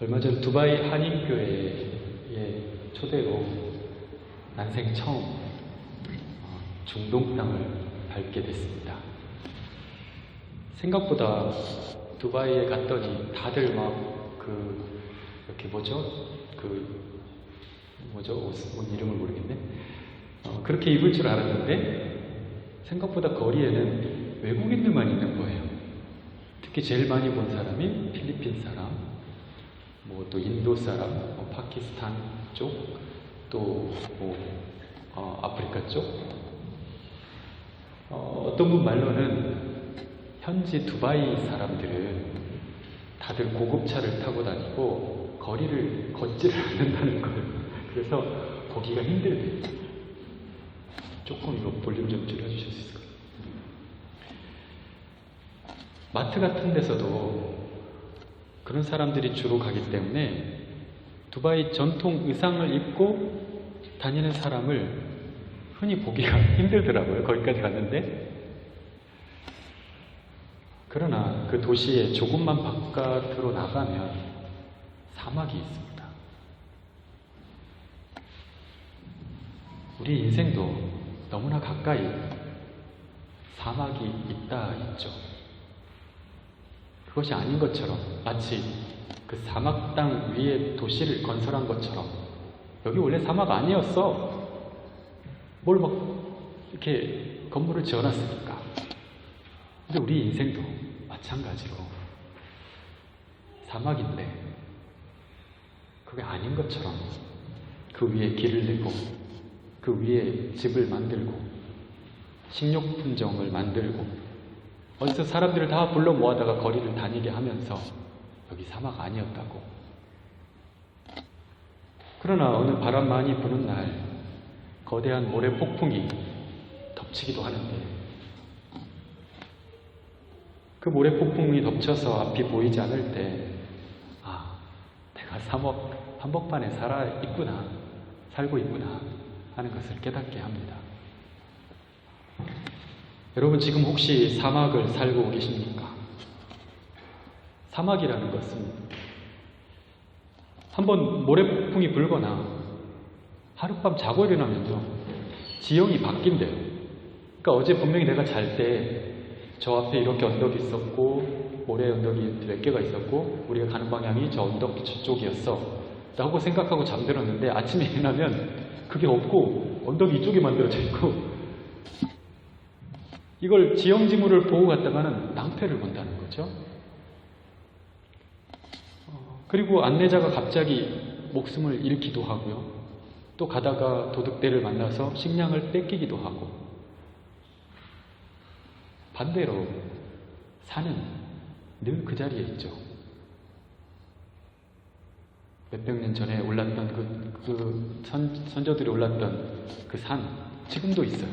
얼마 전 두바이 한인교회의 초대로 난생 처음 중동 땅을 밟게 됐습니다. 생각보다 두바이에 갔더니 다들 옷 이름을 모르겠네. 그렇게 입을 줄 알았는데 생각보다 거리에는 외국인들만 있는 거예요. 특히 제일 많이 본 사람이 필리핀 사람, 또 인도 사람, 파키스탄 쪽, 또 아프리카 쪽. 어떤 분 말로는 현지 두바이 사람들은 다들 고급차를 타고 다니고 거리를 걷지를 않는다는 거예요. 그래서 보기가 힘들대요. 조금 이거 볼륨 좀 줄여주실 수 있을까요? 마트 같은 데서도 그런 사람들이 주로 가기 때문에 두바이 전통 의상을 입고 다니는 사람을 흔히 보기가 힘들더라고요. 거기까지 갔는데. 그러나 그 도시의 조금만 바깥으로 나가면 사막이 있습니다. 우리 인생도 너무나 가까이 사막이 있죠. 그것이 아닌 것처럼, 마치 그 사막 땅 위에 도시를 건설한 것처럼, 여기 원래 사막 아니었어. 뭘 이렇게 건물을 지어놨으니까. 근데 우리 인생도 마찬가지로 사막인데 그게 아닌 것처럼 그 위에 길을 내고 그 위에 집을 만들고 식료품정을 만들고 어디서 사람들을 다 불러 모아다가 거리를 다니게 하면서 여기 사막 아니었다고. 그러나 어느 바람 많이 부는 날 거대한 모래 폭풍이 덮치기도 하는데 그 모래 폭풍이 덮쳐서 앞이 보이지 않을 때 내가 사막 한복판에 살고 있구나 하는 것을 깨닫게 합니다. 여러분 지금 혹시 사막을 살고 계십니까? 사막이라는 것은 한번 모래폭풍이 불거나 하룻밤 자고 일어나면요 지형이 바뀐대요. 그러니까 어제 분명히 내가 잘 때 저 앞에 이렇게 언덕이 있었고 모래 언덕이 몇 개가 있었고 우리가 가는 방향이 저 언덕 저쪽이었어 라고 생각하고 잠들었는데 아침에 일어나면 그게 없고 언덕이 이쪽에 만들어져 있고 이걸 지형지물을 보고 갔다가는 낭패를 본다는 거죠. 그리고 안내자가 갑자기 목숨을 잃기도 하고요. 또 가다가 도둑들을 만나서 식량을 뺏기기도 하고. 반대로 산은 늘 그 자리에 있죠. 몇백 년 전에 올랐던 선조들이 올랐던 그 산, 지금도 있어요.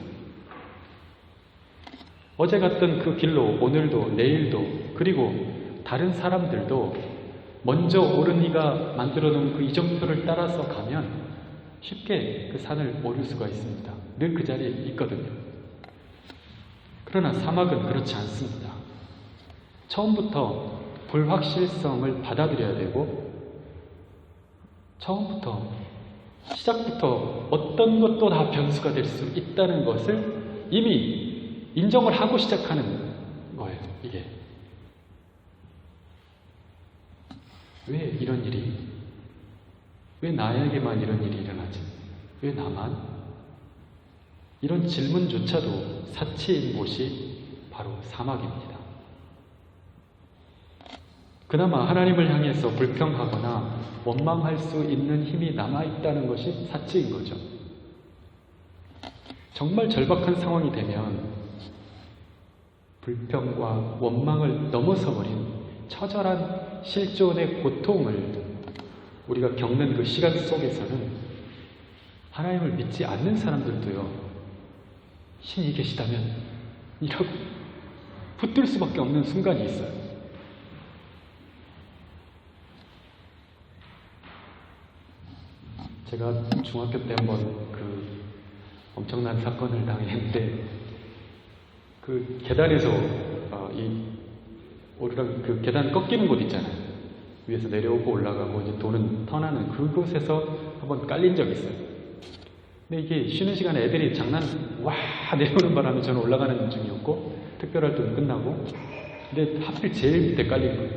어제 갔던 그 길로 오늘도 내일도 그리고 다른 사람들도 먼저 오른 이가 만들어 놓은 그 이정표를 따라서 가면 쉽게 그 산을 오를 수가 있습니다. 늘 그 자리에 있거든요. 그러나 사막은 그렇지 않습니다. 처음부터 불확실성을 받아들여야 되고 시작부터 어떤 것도 다 변수가 될 수 있다는 것을 이미 인정을 하고 시작하는 거예요. 이게 왜 이런 일이, 왜 나에게만 이런 일이 일어나지? 왜 나만? 이런 질문조차도 사치인 곳이 바로 사막입니다. 그나마 하나님을 향해서 불평하거나 원망할 수 있는 힘이 남아있다는 것이 사치인 거죠. 정말 절박한 상황이 되면 불평과 원망을 넘어서버린 처절한 실존의 고통을 우리가 겪는 그 시간 속에서는 하나님을 믿지 않는 사람들도요, 신이 계시다면 이라고 붙들 수밖에 없는 순간이 있어요. 제가 중학교 때 한번 그 엄청난 사건을 당했는데 그 계단에서 그 계단 꺾이는 곳 있잖아요. 위에서 내려오고 올라가고 이제 돈은 턴하는 그곳에서 한번 깔린 적이 있어요. 근데 이게 쉬는 시간에 애들이 와 내려오는 바람에 저는 올라가는 중이었고 특별활동이 끝나고 근데 하필 제일 밑에 깔린 거예요.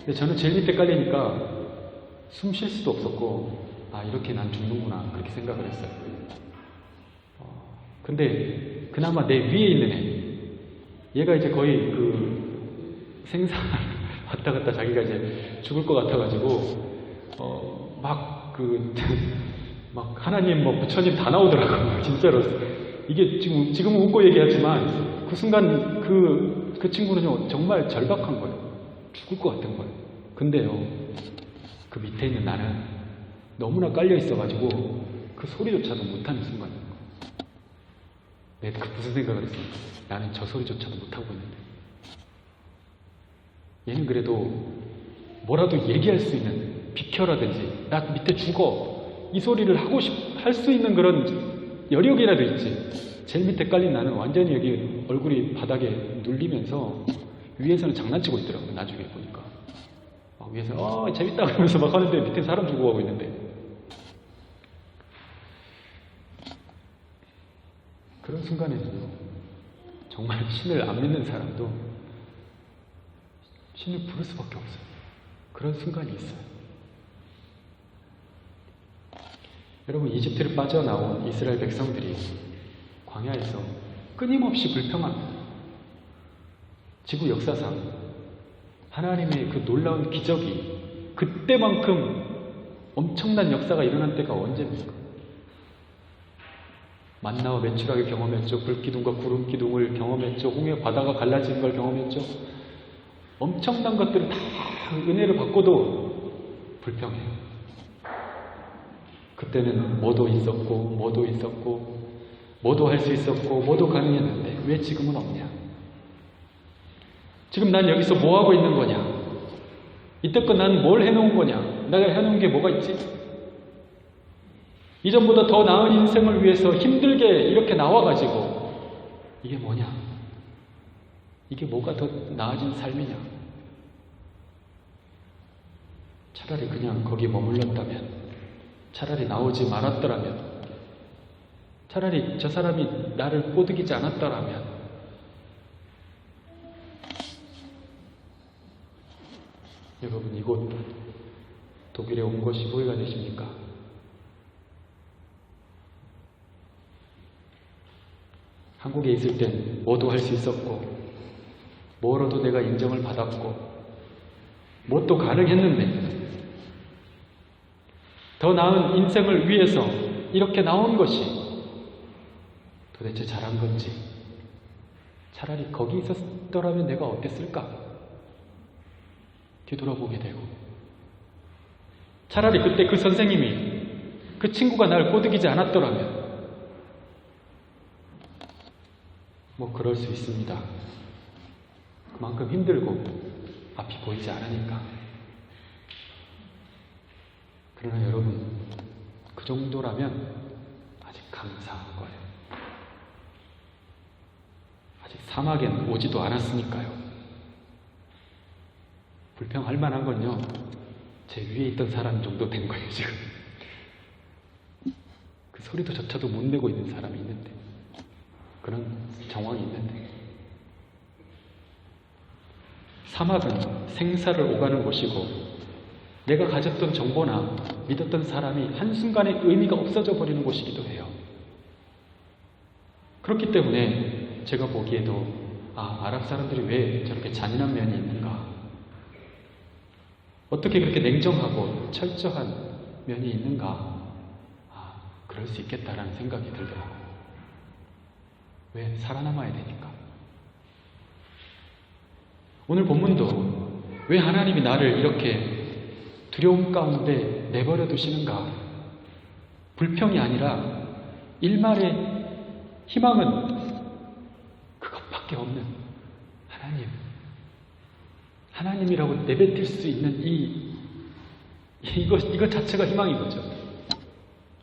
근데 저는 제일 밑에 깔리니까 숨 쉴 수도 없었고 아 이렇게 난 죽는구나 그렇게 생각을 했어요. 근데 그나마 내 위에 있는 얘가 이제 거의 그 생사 왔다 갔다 자기가 이제 죽을 것 같아가지고 막 하나님 뭐 부처님 다 나오더라고요. 진짜로 이게 지금은 웃고 얘기하지만 그 순간 그 친구는요 정말 절박한 거예요. 죽을 것 같은 거예요. 근데요 그 밑에 있는 나는 너무나 깔려 있어가지고 그 소리조차도 못하는 순간이에요. 내가 무슨 생각을 했습니까? 나는 저 소리조차도 못하고 있는데 얘는 그래도 뭐라도 얘기할 수 있는 비켜라든지 나 밑에 죽어 이 소리를 할 수 있는 그런 여력이라도 있지. 제일 밑에 깔린 나는 완전히 여기 얼굴이 바닥에 눌리면서 위에서는 장난치고 있더라고요. 나중에 보니까 위에서 재밌다 그러면서 막 하는데 밑에 사람 죽어가고 있는데 그런 순간에는요 정말 신을 안 믿는 사람도 신을 부를 수밖에 없어요. 그런 순간이 있어요. 여러분 이집트를 빠져나온 이스라엘 백성들이 광야에서 끊임없이 불평합니다. 지구 역사상 하나님의 그 놀라운 기적이 그때만큼 엄청난 역사가 일어난 때가 언제입니까? 만나와 매출하게 경험했죠. 불기둥과 구름기둥을 경험했죠. 홍해 바다가 갈라지는 걸 경험했죠. 엄청난 것들을 다 은혜를 받고도 불평해요. 그때는 뭐도 있었고 뭐도 할 수 있었고 뭐도 가능했는데 왜 지금은 없냐? 지금 난 여기서 뭐 하고 있는 거냐? 이때껏 난 뭘 해놓은 거냐? 내가 해놓은 게 뭐가 있지? 이전보다 더 나은 인생을 위해서 힘들게 이렇게 나와가지고 이게 뭐냐? 이게 뭐가 더 나아진 삶이냐? 차라리 그냥 거기 머물렀다면, 차라리 나오지 말았더라면, 차라리 저 사람이 나를 꼬드기지 않았더라면, 여러분 이곳 독일에 온 것이 후회가 되십니까? 한국에 있을 땐 뭐도 할 수 있었고 뭐로도 내가 인정을 받았고 뭣도 가능했는데 더 나은 인생을 위해서 이렇게 나온 것이 도대체 잘한 건지, 차라리 거기 있었더라면 내가 어땠을까 뒤돌아보게 되고, 차라리 그때 그 선생님이 그 친구가 날 꼬드기지 않았더라면 뭐 그럴 수 있습니다. 그만큼 힘들고 앞이 보이지 않으니까. 그러나 여러분 그 정도라면 아직 감사한 거예요. 아직 사막엔 오지도 않았으니까요. 불평할 만한 건요 제 위에 있던 사람 정도 된 거예요. 지금 그 소리도 조차도 못 내고 있는 사람이 있는데, 그런 정황이 있는데, 사막은 생사를 오가는 곳이고 내가 가졌던 정보나 믿었던 사람이 한순간에 의미가 없어져 버리는 곳이기도 해요. 그렇기 때문에 제가 보기에도 아랍 사람들이 왜 저렇게 잔인한 면이 있는가, 어떻게 그렇게 냉정하고 철저한 면이 있는가, 그럴 수 있겠다라는 생각이 들더라고요. 왜? 살아남아야 되니까. 오늘 본문도 왜 하나님이 나를 이렇게 두려움 가운데 내버려 두시는가? 불평이 아니라 일말의 희망은 그것밖에 없는 하나님이라고 내뱉을 수 있는 이것 자체가 희망인 거죠.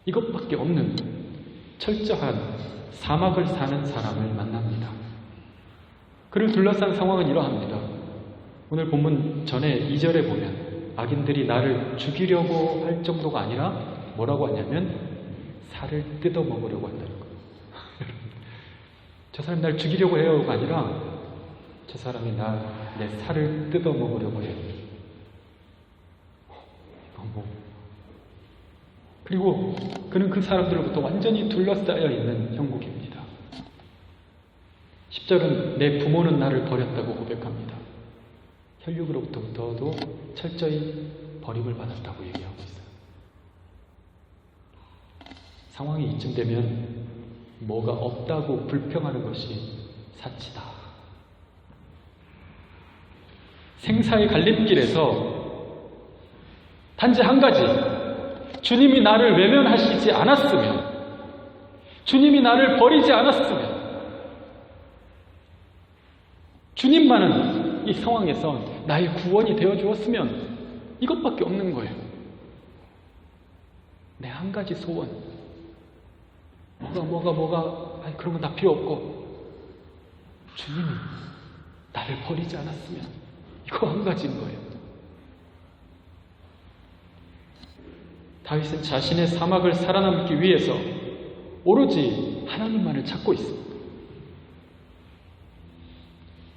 이것밖에 없는 철저한 사막을 사는 사람을 만납니다. 그를 둘러싼 상황은 이러합니다. 오늘 본문 전에 2절에 보면 악인들이 나를 죽이려고 할 정도가 아니라 뭐라고 하냐면 살을 뜯어 먹으려고 한다는 거예요. 저 사람이 날 죽이려고 해요가 아니라 저 사람이 내 살을 뜯어 먹으려고 해요. 그리고 그는 그 사람들로부터 완전히 둘러싸여 있는 형국입니다. 10절은 내 부모는 나를 버렸다고 고백합니다. 혈육으로부터도 철저히 버림을 받았다고 얘기하고 있어요. 상황이 이쯤 되면 뭐가 없다고 불평하는 것이 사치다. 생사의 갈림길에서 단지 한 가지, 주님이 나를 외면하시지 않았으면, 주님이 나를 버리지 않았으면, 주님만은 이 상황에서 나의 구원이 되어 주었으면 이것밖에 없는 거예요. 내 한 가지 소원. 뭐가 그런 건 다 필요 없고 주님이 나를 버리지 않았으면 이거 한 가지인 거예요. 다윗은 자신의 사막을 살아남기 위해서 오로지 하나님만을 찾고 있습니다.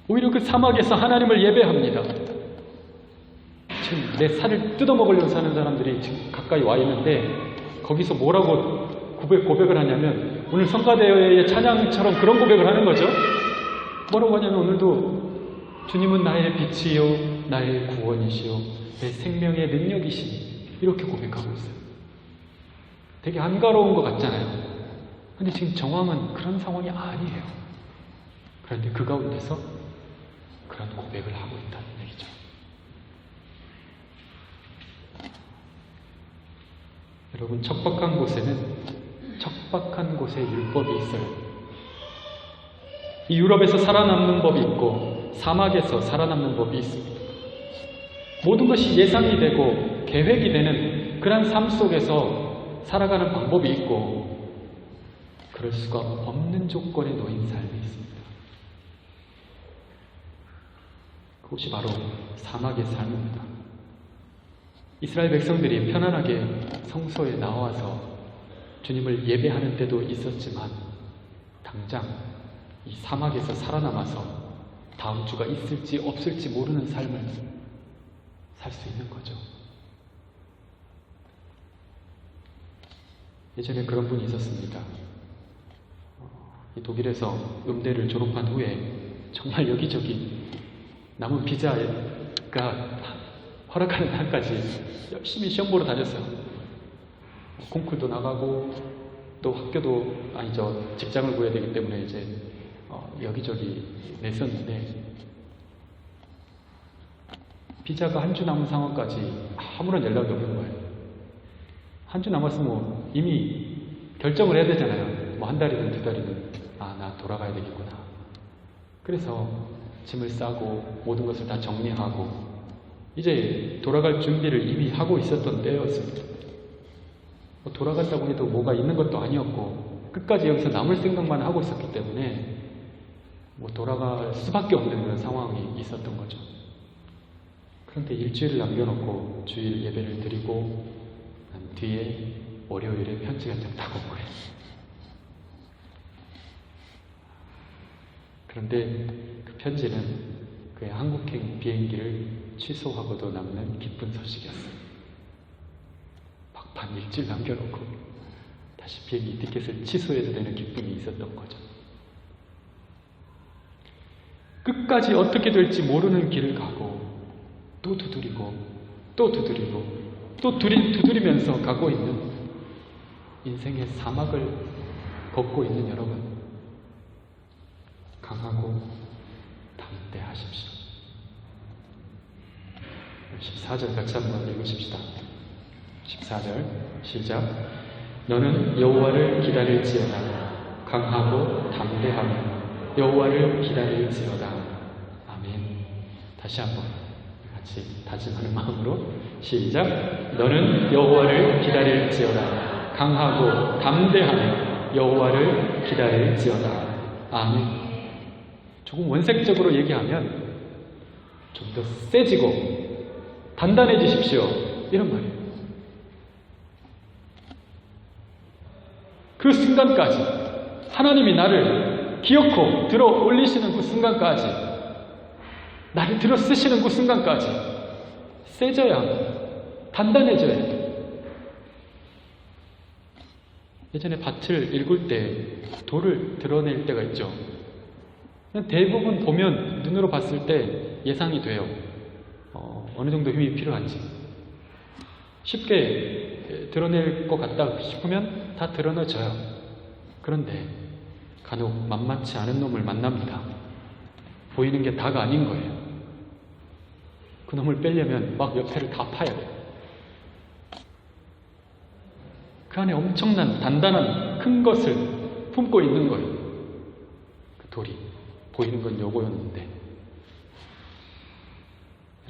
오히려 그 사막에서 하나님을 예배합니다. 지금 내 살을 뜯어먹으려고 사는 사람들이 지금 가까이 와 있는데 거기서 뭐라고 고백을 하냐면 오늘 성가대회의 찬양처럼 그런 고백을 하는 거죠. 뭐라고 하냐면 오늘도 주님은 나의 빛이요 나의 구원이시요 내 생명의 능력이시니 이렇게 고백하고 있어요. 되게 한가로운 것 같잖아요. 근데 지금 정황은 그런 상황이 아니에요. 그런데 그 가운데서 그런 고백을 하고 있다는 얘기죠. 여러분, 척박한 곳에는 척박한 곳에 율법이 있어요. 이 유럽에서 살아남는 법이 있고 사막에서 살아남는 법이 있습니다. 모든 것이 예상이 되고 계획이 되는 그런 삶 속에서 살아가는 방법이 있고 그럴 수가 없는 조건에 놓인 삶이 있습니다. 그것이 바로 사막의 삶입니다. 이스라엘 백성들이 편안하게 성소에 나와서 주님을 예배하는 때도 있었지만 당장 이 사막에서 살아남아서 다음 주가 있을지 없을지 모르는 삶을 살 수 있는 거죠. 예전에 그런 분이 있었습니다. 이 독일에서 음대를 졸업한 후에 정말 여기저기 남은 비자가 허락하는 한까지 열심히 시험 보러 다녔어요. 콩쿨도 나가고 또 학교도 직장을 구해야 되기 때문에 이제 여기저기 냈었는데 비자가 한 주 남은 상황까지 아무런 연락이 없는 거예요. 한 주 남았으면 이미 결정을 해야 되잖아요. 뭐 한 달이든 두 달이든 나 돌아가야 되겠구나. 그래서 짐을 싸고 모든 것을 다 정리하고 이제 돌아갈 준비를 이미 하고 있었던 때였습니다. 돌아간다고 해도 뭐가 있는 것도 아니었고 끝까지 여기서 남을 생각만 하고 있었기 때문에 돌아갈 수밖에 없는 그런 상황이 있었던 거죠. 그런데 일주일을 남겨놓고 주일 예배를 드리고 난 뒤에 월요일에 편지가 딱 온 거예요. 그런데 그 편지는 그의 한국행 비행기를 취소하고도 남는 기쁜 소식이었어요. 막판 일주일 남겨놓고 다시 비행기 티켓을 취소해도 되는 기쁨이 있었던 거죠. 끝까지 어떻게 될지 모르는 길을 가고 또 두드리고 또 두드리고 또 두드리면서 가고 있는 인생의 사막을 걷고 있는 여러분, 강하고 담대하십시오. 14절 같이 한번 읽으십시다. 14절 시작. 너는 여호와를 기다릴지어다. 강하고 담대하며 여호와를 기다릴지어다. 아멘. 다시 한번 같이 다짐하는 마음으로 시작. 너는 여호와를 기다릴지어다. 강하고 담대하며 여호와를 기다릴지어다. 아멘. 조금 원색적으로 얘기하면 좀 더 세지고 단단해지십시오. 이런 말이에요. 그 순간까지 하나님이 나를 기어코 들어 올리시는 그 순간까지, 나를 들어 쓰시는 그 순간까지 세져야 합니다. 단단해져야 해요. 예전에 밭을 일굴 때 돌을 드러낼 때가 있죠. 대부분 보면 눈으로 봤을 때 예상이 돼요. 어느 정도 힘이 필요한지. 쉽게 드러낼 것 같다 싶으면 다 드러내져요. 그런데 간혹 만만치 않은 놈을 만납니다. 보이는 게 다가 아닌 거예요. 그 놈을 빼려면 막 옆에를 다 파야 돼요. 그 안에 엄청난 단단한 큰 것을 품고 있는 거예요. 그 돌이. 보이는 건 요거였는데,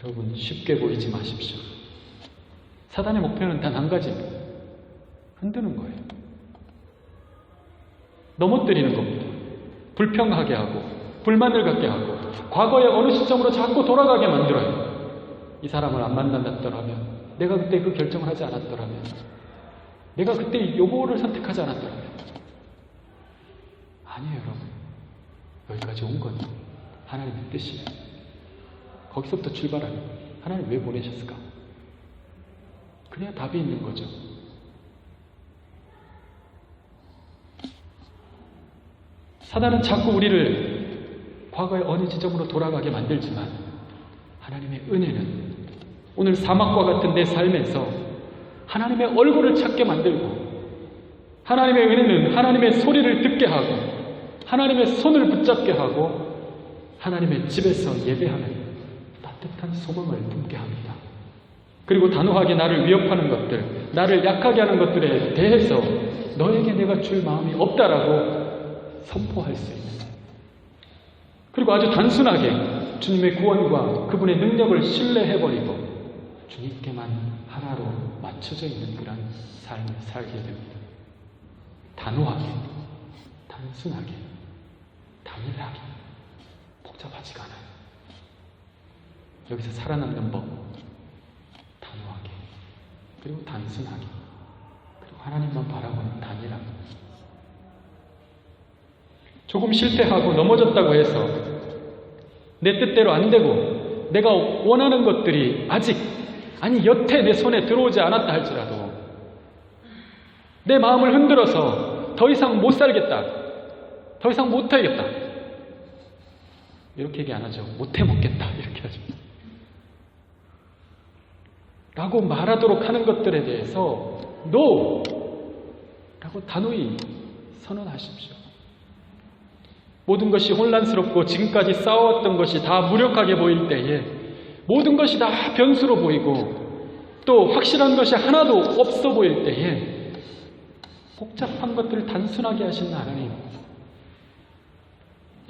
여러분 쉽게 보이지 마십시오. 사단의 목표는 단 한 가지입니다. 흔드는 거예요. 넘어뜨리는 겁니다. 불평하게 하고 불만을 갖게 하고 과거의 어느 시점으로 자꾸 돌아가게 만들어요. 이 사람을 안 만났더라면, 내가 그때 그 결정을 하지 않았더라면, 내가 그때 요거를 선택하지 않았더라면. 아니에요, 여러분. 여기까지 온 건 하나님의 뜻이에요. 거기서부터 출발하는, 하나님 왜 보내셨을까? 그래야 답이 있는 거죠. 사단은 자꾸 우리를 과거의 어느 지점으로 돌아가게 만들지만, 하나님의 은혜는 오늘 사막과 같은 내 삶에서 하나님의 얼굴을 찾게 만들고, 하나님의 은혜는 하나님의 소리를 듣게 하고, 하나님의 손을 붙잡게 하고, 하나님의 집에서 예배하는 따뜻한 소망을 품게 합니다. 그리고 단호하게 나를 위협하는 것들, 나를 약하게 하는 것들에 대해서 너에게 내가 줄 마음이 없다라고 선포할 수 있는, 그리고 아주 단순하게 주님의 구원과 그분의 능력을 신뢰해버리고 주님께만 하나로 맞춰져 있는 그런 삶을 살게 됩니다. 단호하게, 단순하게, 단일하게, 복잡하지가 않아요. 여기서 살아남는 법, 단호하게, 그리고 단순하게, 그리고 하나님만 바라보는 단일하게. 조금 실패하고 넘어졌다고 해서 내 뜻대로 안 되고 내가 원하는 것들이 아직, 아니 여태 내 손에 들어오지 않았다 할지라도 내 마음을 흔들어서 더 이상 못 살겠다, 더 이상 못 하겠다, 이렇게 얘기 안 하죠. 못 해먹겠다 이렇게 하죠. 라고 말하도록 하는 것들에 대해서 NO! 라고 단호히 선언하십시오. 모든 것이 혼란스럽고 지금까지 싸웠던 것이 다 무력하게 보일 때에, 모든 것이 다 변수로 보이고 또 확실한 것이 하나도 없어 보일 때에, 복잡한 것들을 단순하게 하신 하나님,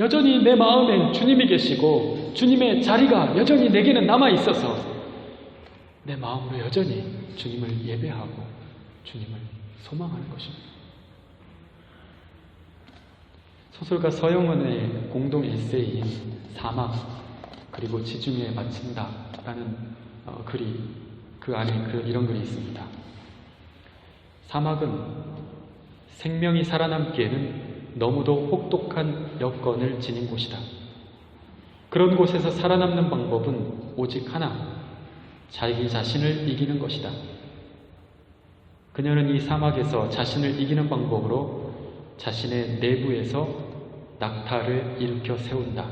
여전히 내 마음엔 주님이 계시고 주님의 자리가 여전히 내게는 남아 있어서 내 마음으로 여전히 주님을 예배하고 주님을 소망하는 것입니다. 소설가 서영은의 공동 에세이인 사막 그리고 지중해에 마친다라는 글이, 그 안에 이런 글이 있습니다. 사막은 생명이 살아남기에는 너무도 혹독한 여건을 지닌 곳이다. 그런 곳에서 살아남는 방법은 오직 하나, 자기 자신을 이기는 것이다. 그녀는 이 사막에서 자신을 이기는 방법으로 자신의 내부에서 낙타를 일으켜 세운다.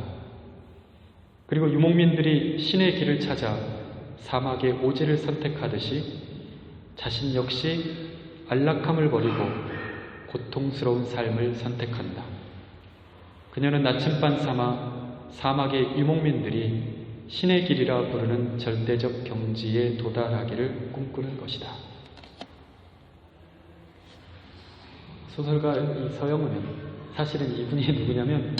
그리고 유목민들이 신의 길을 찾아 사막의 오지를 선택하듯이 자신 역시 안락함을 버리고 고통스러운 삶을 선택한다. 그녀는 나침반 삼아 사막의 유목민들이 신의 길이라 부르는 절대적 경지에 도달하기를 꿈꾸는 것이다. 소설가 이 서영은은 사실은 이분이 누구냐면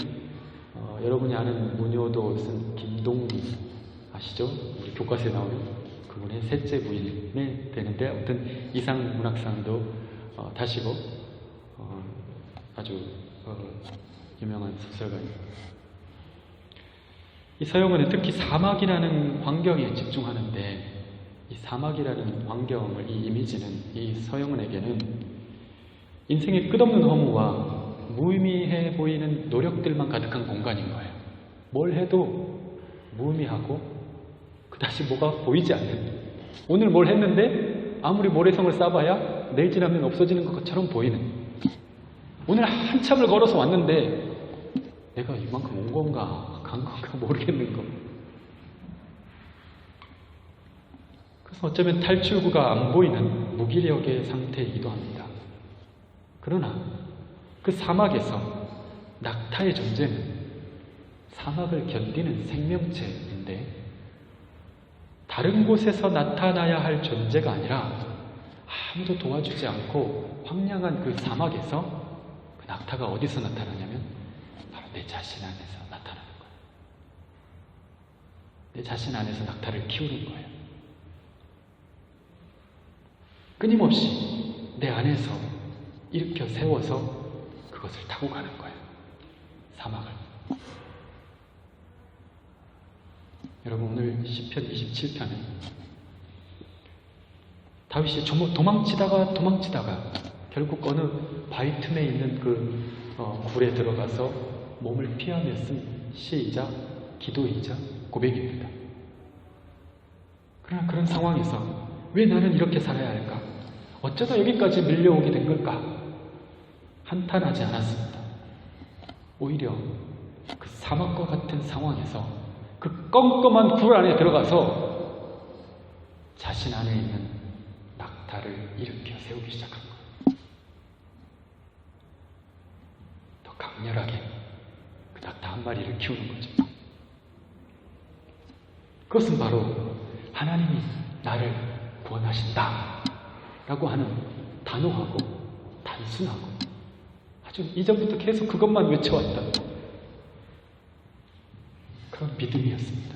여러분이 아는 문효도 쓴 김동리 아시죠? 우리 교과서에 나오는 그분의 셋째 부인이 되는데, 아무튼 이상문학상도 타시고 아주 유명한 소설가입니다. 이 서영은은 특히 사막이라는 환경에 집중하는데 사막이라는 환경을, 이 이미지는 이 서영은에게는 인생의 끝없는 허무와 무의미해 보이는 노력들만 가득한 공간인 거예요. 뭘 해도 무의미하고 그다지 뭐가 보이지 않는, 오늘 뭘 했는데 아무리 모래성을 쌓아봐야 내일 지나면 없어지는 것처럼 보이는, 오늘 한참을 걸어서 왔는데 내가 이만큼 온 건가 간 건가 모르겠는 거. 그래서 어쩌면 탈출구가 안 보이는 무기력의 상태이기도 합니다. 그러나 그 사막에서 낙타의 존재는 사막을 견디는 생명체인데 다른 곳에서 나타나야 할 존재가 아니라 아무도 도와주지 않고 황량한 그 사막에서 그 낙타가 어디서 나타나냐면 바로 내 자신 안에서 나타나는 거예요. 내 자신 안에서 낙타를 키우는 거예요. 끊임없이 내 안에서 일으켜 세워서 그것을 타고 가는 거예요. 사막을. 여러분, 오늘 시편 27편은 다윗이 도망치다가 결국 어느 바위 틈에 있는 그 굴에 들어가서 몸을 피하며 쓴 시이자 기도이자 고백입니다. 그러나 그런 상황에서 왜 나는 이렇게 살아야 할까? 어쩌다 여기까지 밀려오게 된 걸까? 한탄하지 않았습니다. 오히려 그 사막과 같은 상황에서 그 껌껌한 굴 안에 들어가서 자신 안에 있는 낙타를 일으켜 세우기 시작한 거예요. 더 강렬하게 그 낙타 한 마리를 키우는 거죠. 그것은 바로 하나님이 나를 구원하신다 라고 하는 단호하고 단순하고 아주 이전부터 계속 그것만 외쳐왔던 그런 믿음이었습니다.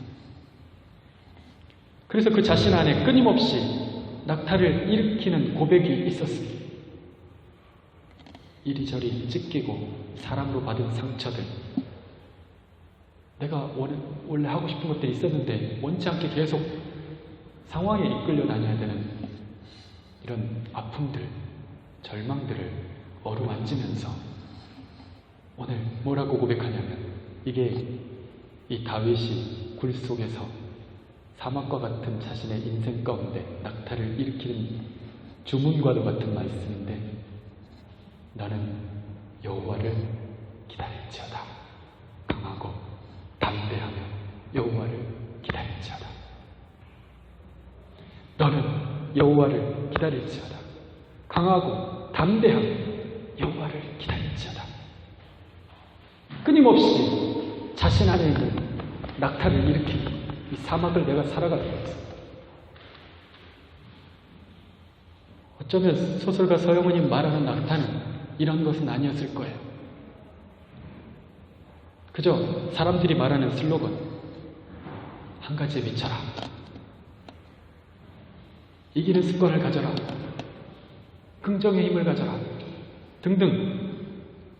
그래서 그 자신 안에 끊임없이 낙타를 일으키는 고백이 있었습니다. 이리저리 찢기고 사람으로 받은 상처들, 내가 원래 하고 싶은 것들이 있었는데 원치 않게 계속 상황에 이끌려 다녀야 되는 이런 아픔들, 절망들을 어루만지면서 오늘 뭐라고 고백하냐면, 이게 이 다윗이 굴 속에서 사막과 같은 자신의 인생 가운데 낙타를 일으키는 주문과도 같은 말씀인데, 나는 여호와를 기다릴지어다. 강하고 담대하며 여호와를 기다릴지어다. 너는 여호와를 기다릴지어다. 강하고 담대하며 여호와를 기다릴지어다. 끊임없이 자신 안에 있는 낙타를 일으키는 이 사막을 내가 살아가고 있습니다. 어쩌면 소설가 서영은이 말하는 낙타는 이런 것은 아니었을 거예요. 그저 사람들이 말하는 슬로건, 한 가지에 미쳐라, 이기는 습관을 가져라, 긍정의 힘을 가져라 등등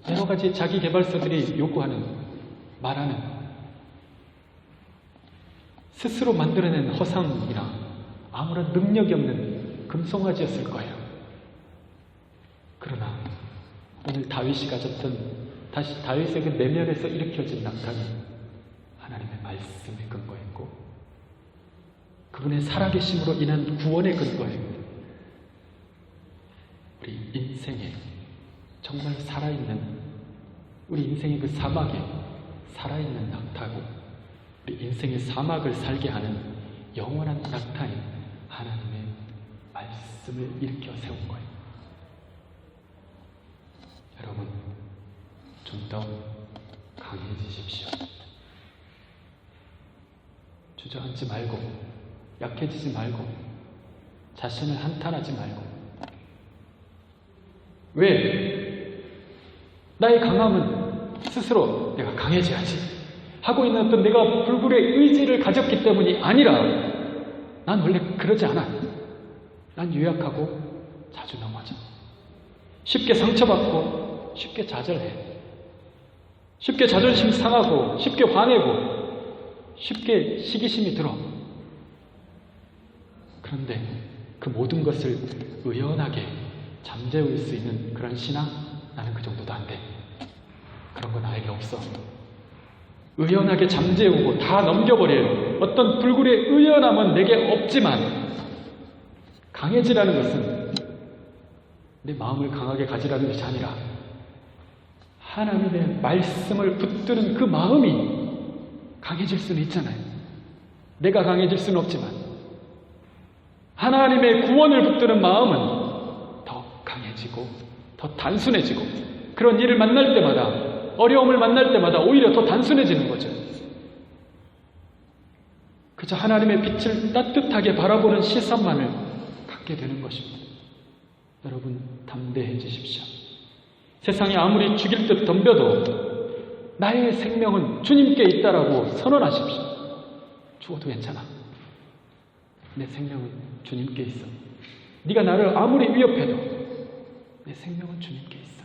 여러 가지 자기 개발서들이 요구하는, 말하는, 스스로 만들어낸 허상이나 아무런 능력이 없는 금송아지였을 거예요. 그러나 오늘 다윗이 가졌던, 다시 다윗의 그 내면에서 일으켜진 낙타는 하나님의 말씀에 근거했고 그분의 살아계심으로 인한 구원의 근거했고, 우리 인생에 정말 살아있는, 우리 인생의 그 사막에 살아있는 낙타고 우리 인생의 사막을 살게 하는 영원한 낙타인 하나님의 말씀을 일으켜 세운 거예요. 여러분, 좀 더 강해지십시오. 주저앉지 말고, 약해지지 말고, 자신을 한탄하지 말고. 왜? 나의 강함은 스스로 내가 강해져야지 하고 있는 어떤 내가 불굴의 의지를 가졌기 때문이 아니라, 난 원래 그러지 않아. 난 유약하고 자주 넘어져. 쉽게 상처받고 쉽게 좌절해. 쉽게 자존심 상하고 쉽게 화내고 쉽게 시기심이 들어. 그런데 그 모든 것을 의연하게 잠재울 수 있는 그런 신앙? 나는 그 정도도 안 돼. 그런 거 나에게 없어. 의연하게 잠재우고 다 넘겨버릴 어떤 불굴의 의연함은 내게 없지만, 강해지라는 것은 내 마음을 강하게 가지라는 것이 아니라 하나님의 말씀을 붙드는 그 마음이 강해질 수는 있잖아요. 내가 강해질 수는 없지만 하나님의 구원을 붙드는 마음은 더 강해지고 더 단순해지고, 그런 일을 만날 때마다, 어려움을 만날 때마다 오히려 더 단순해지는 거죠. 그저 하나님의 빛을 따뜻하게 바라보는 시선만을 갖게 되는 것입니다. 여러분, 담대해지십시오. 세상이 아무리 죽일 듯 덤벼도 나의 생명은 주님께 있다라고 선언하십시오. 죽어도 괜찮아. 내 생명은 주님께 있어. 네가 나를 아무리 위협해도 내 생명은 주님께 있어.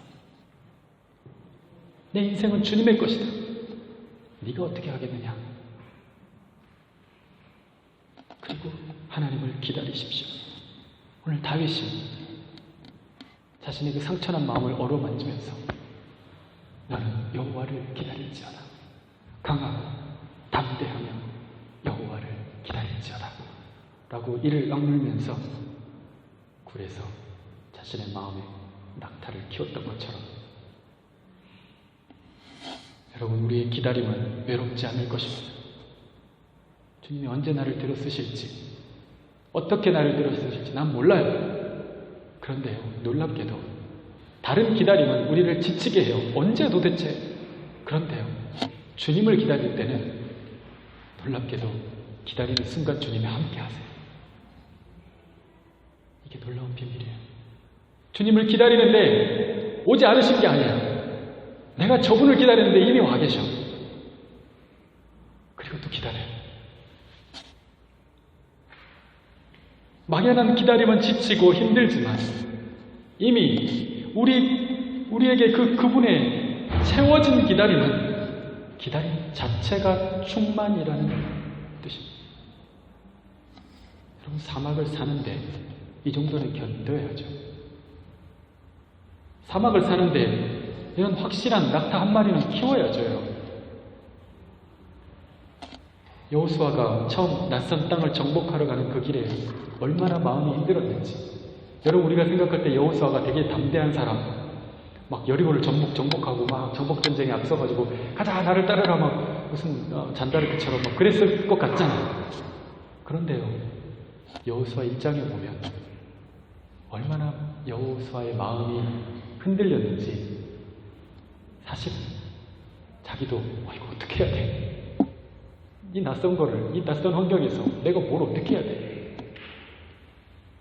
내 인생은 주님의 것이다. 네가 어떻게 하겠느냐. 그리고 하나님을 기다리십시오. 오늘 다윗이 자신의 그 상처난 마음을 어루만지면서 나는 여호와를 기다릴지어다. 강하고 담대하며 여호와를 기다릴지어다. 라고 이를 악물면서 굴에서 자신의 마음에 낙타를 키웠던 것처럼, 여러분, 우리의 기다림은 외롭지 않을 것입니다. 주님이 언제 나를 들어쓰실지, 어떻게 나를 들어쓰실지 난 몰라요. 그런데요, 놀랍게도 다른 기다림은 우리를 지치게 해요. 언제 도대체? 그런데요, 주님을 기다릴 때는 놀랍게도 기다리는 순간 주님이 함께 하세요. 이게 놀라운 비밀이에요. 주님을 기다리는데 오지 않으신 게 아니에요. 내가 저분을 기다리는데 이미 와 계셔. 그리고 또 기다려요. 막연한 기다림은 지치고 힘들지만 이미 우리에게 그분의 채워진 기다림은 기다림 자체가 충만이라는 뜻입니다. 여러분, 사막을 사는데 이 정도는 견뎌야죠. 사막을 사는데 이런 확실한 낙타 한 마리는 키워야죠. 여러분. 여호수아가 처음 낯선 땅을 정복하러 가는 그 길에 얼마나 마음이 힘들었는지. 여러분, 우리가 생각할 때 여호수아가 되게 담대한 사람, 막 여리고를 정복하고 막 정복전쟁에 앞서가지고 가자 나를 따르라 막 무슨 잔다르크처럼 막 그랬을 것 같잖아요. 그런데요, 여호수아 1장에 보면 얼마나 여호수아의 마음이 흔들렸는지, 사실 자기도 이거 어떻게 해야 돼? 이 낯선 거를, 이 낯선 환경에서 내가 뭘 어떻게 해야 돼?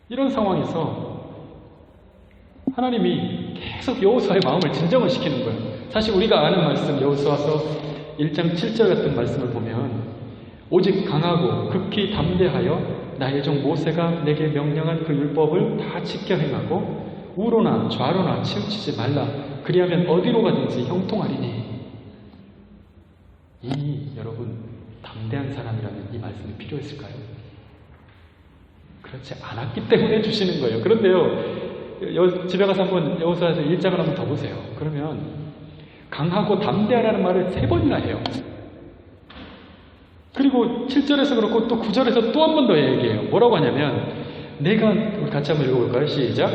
이런 상황에서 하나님이 계속 여호수아의 마음을 진정을 시키는 거예요. 사실 우리가 아는 말씀, 여호수아서 1장 7절 같은 말씀을 보면 오직 강하고 극히 담대하여 나의 종 모세가 내게 명령한 그 율법을 다 지켜 행하고 우로나 좌로나 치우치지 말라. 그리하면 어디로 가든지 형통하리니. 이 여러분, 담대한 사람이라면 이 말씀이 필요했을까요? 그렇지 않았기 때문에 주시는 거예요. 그런데요, 집에 가서 한번 여호수아서 1장을 한번 더 보세요. 그러면 강하고 담대하라는 말을 3번이나 해요. 그리고 7절에서 그렇고 또 9절에서 또 한 번 더 얘기해요. 뭐라고 하냐면, 우리 같이 한번 읽어볼까요? 시작.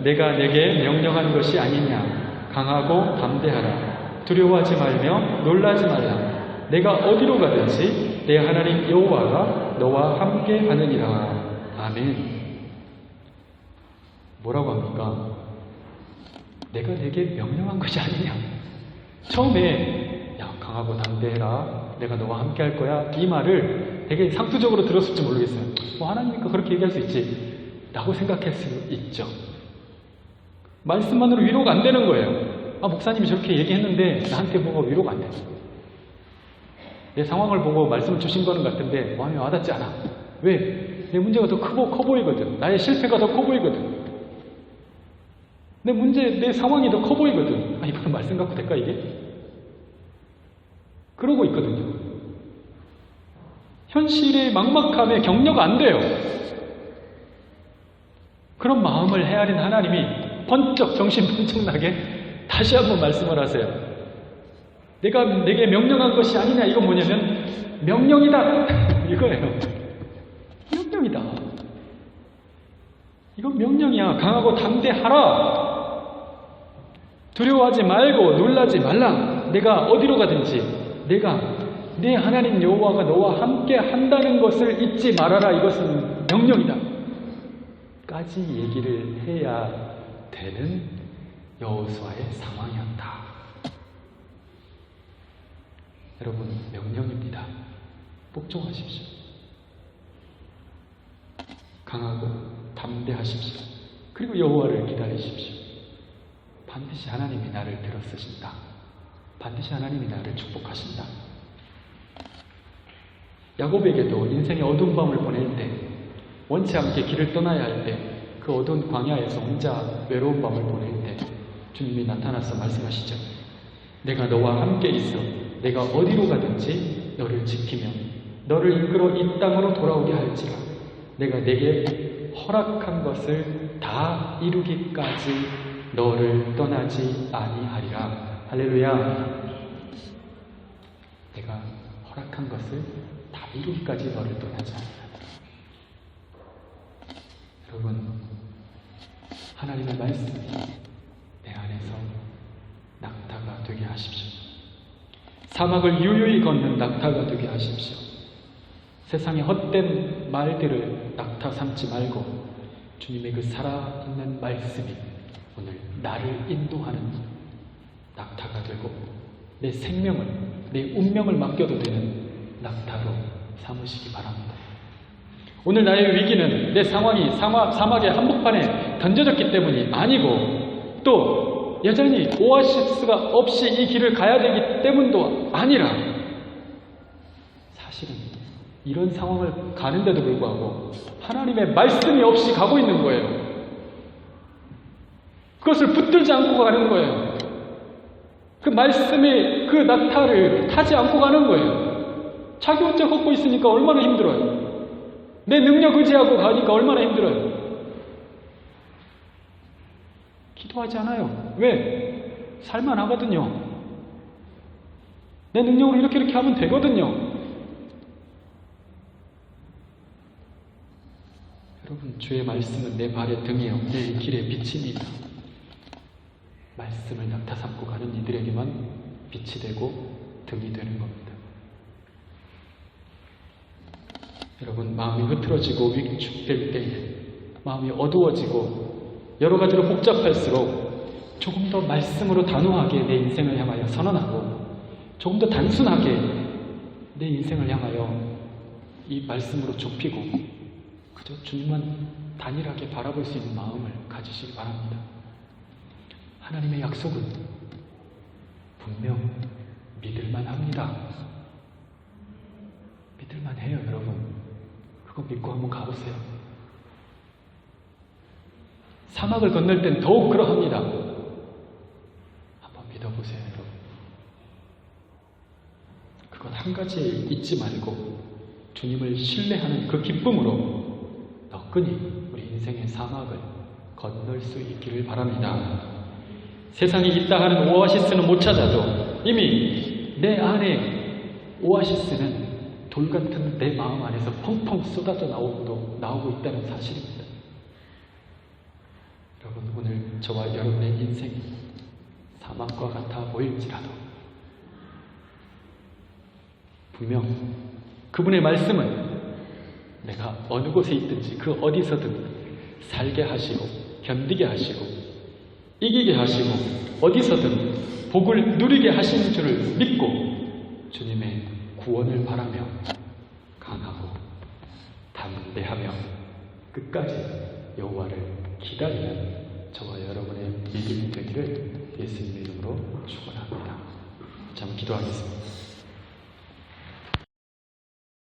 내가 내게 명령한 것이 아니냐. 강하고 담대하라. 두려워하지 말며 놀라지 말라. 내가 어디로 가든지 내 하나님 여호와가 너와 함께 하느니라. 아멘. 뭐라고 합니까? 내가 내게 명령한 것이 아니냐. 처음에 강하고 담대해라, 내가 너와 함께 할 거야, 이 말을 되게 상투적으로 들었을지 모르겠어요. 하나님이니까 그렇게 얘기할 수 있지 라고 생각할 수 있죠. 말씀만으로 위로가 안 되는 거예요. 목사님이 저렇게 얘기했는데 나한테 뭐가 위로가 안 돼. 내 상황을 보고 말씀을 주신 거는 같은데 마음에 와닿지 않아. 왜? 내 문제가 더 커 보이거든. 나의 실패가 더 커 보이거든. 내 상황이 더 커 보이거든. 이거는 말씀 갖고 될까 이게? 그러고 있거든요. 현실의 막막함에 격려가 안 돼요. 그런 마음을 헤아린 하나님이 번쩍 정신 번쩍 나게 다시 한번 말씀을 하세요. 내가 내게 명령한 것이 아니냐. 이건 뭐냐면 명령이다 이거예요. 명령이다. 이건 명령이야. 강하고 담대하라. 두려워하지 말고 놀라지 말라. 내가 어디로 가든지 내가 네 하나님 여호와가 너와 함께 한다는 것을 잊지 말아라. 이것은 명령이다 까지 얘기를 해야 되는 여호수아의 상황이었다. 여러분, 명령입니다. 복종하십시오. 강하고 담대하십시오. 그리고 여호와를 기다리십시오. 반드시 하나님이 나를 들어쓰신다. 반드시 하나님이 나를 축복하신다. 야곱에게도 인생의 어두운 밤을 보낼 때, 원치 않게 길을 떠나야 할 때, 그 어두운 광야에서 혼자 외로운 밤을 보낼 때 주님이 나타나서 말씀하시죠. 내가 너와 함께 있어. 내가 어디로 가든지 너를 지키며 너를 이끌어 이 땅으로 돌아오게 할지라. 내가 내게 허락한 것을 다 이루기까지 너를 떠나지 아니하리라. 할렐루야. 내가 허락한 것을 다 이루기까지 너를 떠나지 아니하리라. 여러분, 하나님의 말씀이 내 안에서 낙타가 되게 하십시오. 사막을 유유히 걷는 낙타가 되게 하십시오. 세상의 헛된 말들을 낙타 삼지 말고 주님의 그 살아있는 말씀이 오늘 나를 인도하는 낙타가 되고 내 생명을, 내 운명을 맡겨도 되는 낙타로 삼으시기 바랍니다. 오늘 나의 위기는 내 상황이 사막의 한복판에 던져졌기 때문이 아니고, 또 여전히 오아시스가 없이 이 길을 가야 되기 때문도 아니라, 사실은 이런 상황을 가는데도 불구하고 하나님의 말씀이 없이 가고 있는 거예요. 그것을 붙들지 않고 가는 거예요. 그 말씀의 그 낙타를 타지 않고 가는 거예요. 자기 혼자 걷고 있으니까 얼마나 힘들어요. 내 능력 의지하고 가니까 얼마나 힘들어요. 기도하지 않아요. 왜? 살만하거든요. 내 능력으로 이렇게 하면 되거든요. 여러분, 주의 말씀은 내 발의 등이요 내 길의 빛입니다. 말씀을 낙타 삼고 가는 이들에게만 빛이 되고 등이 되는 겁니다. 여러분, 마음이 흐트러지고 위축될 때에, 마음이 어두워지고 여러 가지로 복잡할수록 조금 더 말씀으로 단호하게 내 인생을 향하여 선언하고, 조금 더 단순하게 내 인생을 향하여 이 말씀으로 좁히고 그저 주님만 단일하게 바라볼 수 있는 마음을 가지시기 바랍니다. 하나님의 약속은 분명 믿을만 합니다. 믿을만 해요, 여러분. 그거 믿고 한번 가보세요. 사막을 건널 땐 더욱 그러합니다. 한번 믿어보세요, 여러분. 그건 한 가지에 잊지 말고 주님을 신뢰하는 그 기쁨으로 너끈히 우리 인생의 사막을 건널 수 있기를 바랍니다. 세상에 있다 하는 오아시스는 못 찾아도 이미 내 안에 오아시스는 돌 같은 내 마음 안에서 펑펑 쏟아져 나오고 있다는 사실입니다. 여러분, 오늘 저와 여러분의 인생이 사막과 같아 보일지라도 분명 그분의 말씀은 내가 어느 곳에 있든지 그 어디서든 살게 하시고 견디게 하시고 이기게 하시고 어디서든 복을 누리게 하시는 줄을 믿고 주님의 구원을 바라며 강하고 담대하며 끝까지 여호와를 기다리는 저와 여러분의 믿음이 되기를 예수님의 이름으로 축원합니다. 잠깐 기도하겠습니다.